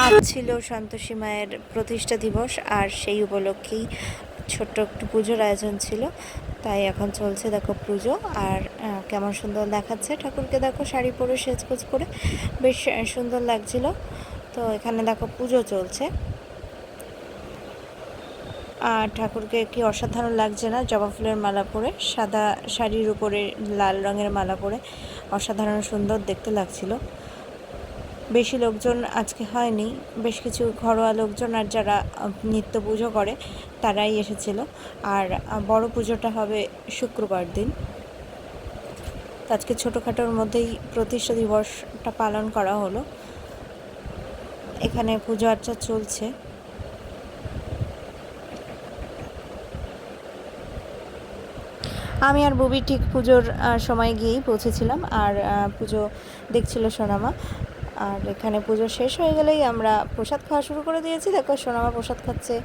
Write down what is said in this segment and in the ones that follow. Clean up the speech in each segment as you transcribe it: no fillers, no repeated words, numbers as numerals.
আজ ছিল সন্তোষী মায়ের প্রতিষ্ঠা দিবস, আর সেই উপলক্ষেই ছোট্ট একটু পুজোর আয়োজন ছিল। তাই এখন চলছে দেখো পুজো। আর কেমন সুন্দর দেখাচ্ছে ঠাকুরকে, দেখো শাড়ি পরে সেজগোজ করে বেশ সুন্দর লাগছিল। তো এখানে দেখো পুজো চলছে। আর ঠাকুরকে কি অসাধারণ লাগছে না, জবা ফুলের মালা পরে, সাদা শাড়ির উপরে লাল রঙের মালা পরে অসাধারণ সুন্দর দেখতে লাগছিল। বেশি লোকজন আজকে হয়নি, বেশ কিছু ঘরোয়া লোকজন আর যারা নিত্য পুজো করে তারাই এসেছিল। আর বড় পুজোটা হবে শুক্রবার দিন। আজকে ছোটোখাটোর মধ্যেই প্রতিষ্ঠা দিবসটা পালন করা হলো। এখানে পুজো আর্চা চলছে। আমি আর বুবি ঠিক পুজোর সময় গিয়েই পৌঁছেছিলাম, আর পুজো দেখছিল সোনামা। আর এখানে পুজো শেষ হয়ে গেলেই আমরা প্রসাদ খাওয়া শুরু করে দিয়েছি। দেখো সোনামা প্রসাদ খাচ্ছে,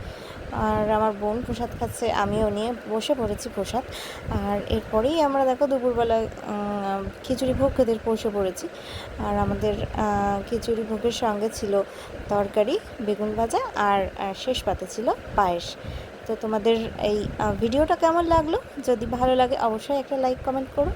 আর আমার বোন প্রসাদ খাচ্ছে, আমিও নিয়ে বসে পড়েছি প্রসাদ। আর এরপরেই আমরা দেখো দুপুরবেলায় খিচুড়ি ভোগ খেতে বসে পড়েছি। আর আমাদের খিচুড়ি ভোগের সঙ্গে ছিল তরকারি, বেগুন ভাজা, আর শেষ পাতে ছিল পায়েস। তো তোমাদের এই ভিডিওটা কেমন লাগলো? যদি ভালো লাগে অবশ্যই একটা লাইক কমেন্ট করো।